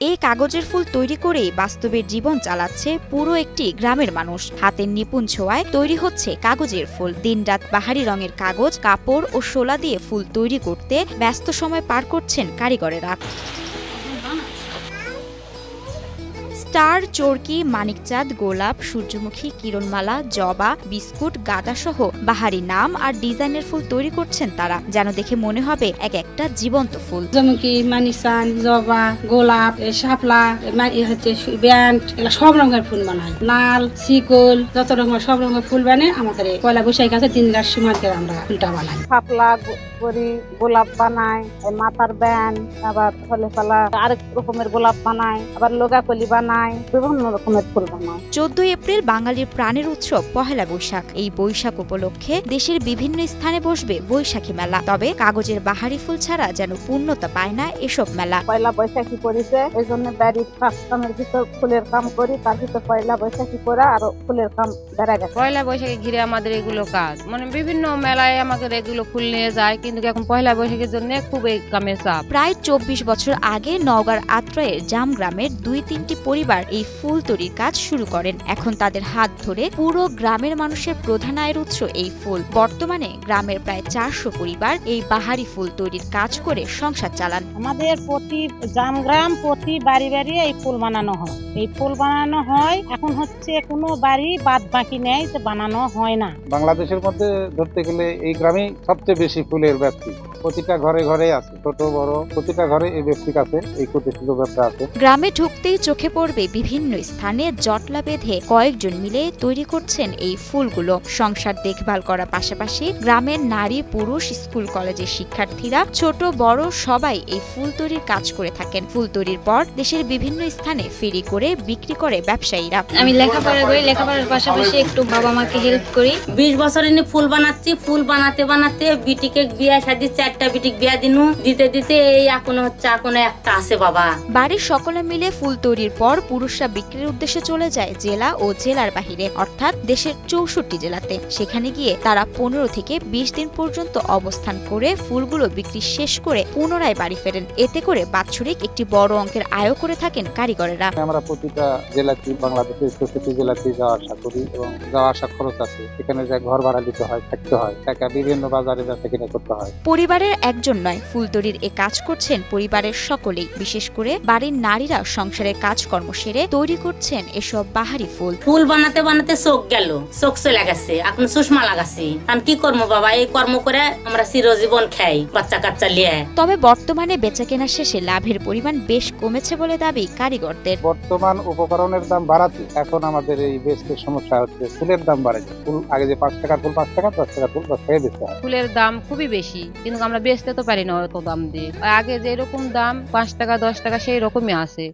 এই কাগজের ফুল তৈরি করেই বাস্তবের জীবন চালাচ্ছে পুরো একটি গ্রামের মানুষ। হাতের নিপুণ ছোঁয়ায় তৈরি হচ্ছে কাগজের ফুল। দিনরাত বাহারি রঙের কাগজ, কাপড় ও শোলা দিয়ে ফুল তৈরি করতে ব্যস্ত সময় পার করছেন কারিগরেরা। স্টার, চরকি, মানিকচাঁদ, গোলাপ, সূর্যমুখী, কিরণমালা, জবা, বিস্কুট, গাঁদা সহ বাহারি নাম আর ডিজাইনের ফুল তৈরি করছেন তারা, যেন দেখে মনে হবে এক একটা জীবন্ত ফুল। সূর্যমুখী, মানিকচাঁদ, জবা, গোলাপ, শাপলা, ব্যান্ড, এগুলো সব রঙের ফুল বানাই। লাল, শিকল, যত রকমের সব রঙের ফুল বানাই। আমাদের পয়লা বৈশাখ আছে 3 রাত সীমান্তে আমরা ফুলটা বানাই। শাপলা করি, গোলাপ বানাই, মাথার ব্যান্ড, আবার ফলে ফলা আরেক রকমের গোলাপ বানাই, আবার লোগাকলি বানাই, বিভিন্ন রকমের ফুল বানাই। 14 এপ্রিল বাঙালির প্রাণের উৎসব পহেলা বৈশাখ। এই বৈশাখ উপলক্ষে দেশের বিভিন্ন স্থানে বসবে বৈশাখী মেলা। তবে কাগজের বাহারি ফুল ছাড়া যেন পূর্ণতা পায় না এসব মেলা। পয়লা বৈশাখী করেছে, এই জন্য বাড়ির কাজকামের ভিতর ফুলের কাম করি, তার ভিতর পয়লা বৈশাখী করে আরো ফুলের কাম বেড়ে গেছে। পয়লা বৈশাখী ঘিরে আমাদের এগুলো কাজ, মানে বিভিন্ন মেলায় আমাদের এগুলো ফুল নিয়ে যায়, কিন্তু এখন পয়লা বৈশাখীর জন্য খুব এই কামের চাপ। প্রায় 24 বছর আগে নওগাঁর আত্রাইয়ের জাম গ্রামের 2-3টি পরিবার এই ফুল তৈরির কাজ শুরু করেন। এখন তাদের হাত ধরে পুরো গ্রামের মানুষের প্রধান আয়ের উৎস এই ফুল। বর্তমানে গ্রামের প্রায় 400 পরিবার এই বাহারি ফুল তৈরির কাজ করে সংসার চালান। আমাদের প্রতি জামগ্রাম প্রতি বাড়ি বাড়ি এই ফুল বানানো হয়। এই ফুল বানানো হয়, এখন হচ্ছে কোনো বাড়ি বাদ বাকি নেই যে বানানো হয় না। বাংলাদেশের মধ্যে ধরতে গেলে এই গ্রামেই সবচেয়ে বেশি ফুলের ব্যবসা। প্রতিটা ঘরে ঘরে আছে, ছোট বড় প্রতিটা ঘরে এই ব্যবসা আছে, এই প্রতিষ্ঠিত ব্যবসা আছে। গ্রামে ঢুকতেই চোখে পড়বে বিভিন্ন স্থানে জটলা বেঁধে কয়েকজন মিলে তৈরি করছেন এই ফুলগুলো। সংসার দেখভাল করার পাশাপাশি গ্রামের নারী, পুরুষ, স্কুল কলেজের শিক্ষার্থীরা ছোট বড় সবাই এই ফুল তৈরির কাজ করে থাকেন। ফুল তৈরির পর দেশের বিভিন্ন স্থানে ফেরি করে বিক্রি করে ব্যবসায়ীরা। আমি লেখাপড়া করি, লেখাপড়ার পাশাপাশি একটু বাবা মাকে হেল্প করি। 20 বছর এনে ফুল বানাচ্ছি। ফুল বানাতে বানাতে বিটিকে বিয়া শাদি 4টা বিটিক বিয়া দিনু, দিতে দিতে এই এখনো একটা আছে বাবা। বাড়ির সকলে মিলে ফুল তৈরির পর পুরুষরা বিক্রির উদ্দেশ্যে চলে যায় জেলা ও জেলার বাহিরে, অর্থাৎ দেশের 64 জেলাতে। সেখানে গিয়ে তারা 15 থেকে 20 দিন পর্যন্ত অবস্থান করে ফুলগুলো বিক্রি শেষ করে পুনরায় বাড়ি ফেরেন। এতে করে বাৎসরিক একটি বড় অঙ্কের আয় করে থাকেন কারিগরেরা। আমরা প্রতিটা জেলাতে, বাংলাদেশের 64 জেলাতে যাওয়া আসা করি এবং যাওয়া আসা খরচ আছে। এখানে যে ঘর ভাড়া দিতে হয়, থাকতে হয়, টাকা বিভিন্ন বাজারে বেচা কিনা করতে হয়। পরিবারের একজন নয়, ফুল তৈরির এ কাজ করছেন পরিবারের সকলেই। বিশেষ করে বাড়ির নারীরা সংসারের কাজকর্ম সেরে তৈরি করছেন এসব বাহারি ফুল। ফুল বানাতে বানাতে চোখ গেল, চোখ চলে গেছে, এখন সুষমা লাগাছি। আমি কি করবো বাবা, এই কর্ম করে আমরা চিরজীবন খাই বাচ্চা কাচ্চা লিয়ে। তবে বর্তমানে বেচাকেনা শেষে লাভের পরিমাণ বেশ কমেছে বলে দাবি কারিগরদের। বর্তমান উপকরণের দাম বাড়াতে এখন আমাদের এই বেচতে সমস্যা হচ্ছে, ফুলের দাম বাড়েছে। ফুল আগে যে 5 টাকার ফুল 5 টাকা, 10 টাকার ফুল 10 টাকায় বেচতে হয়। ফুলের দাম খুবই বেশি, কিন্তু আমরা বেচতে তো পারি না অত দাম দিয়ে। আগে যেরকম দাম 5 টাকা 10 টাকা সেই রকমই আছে।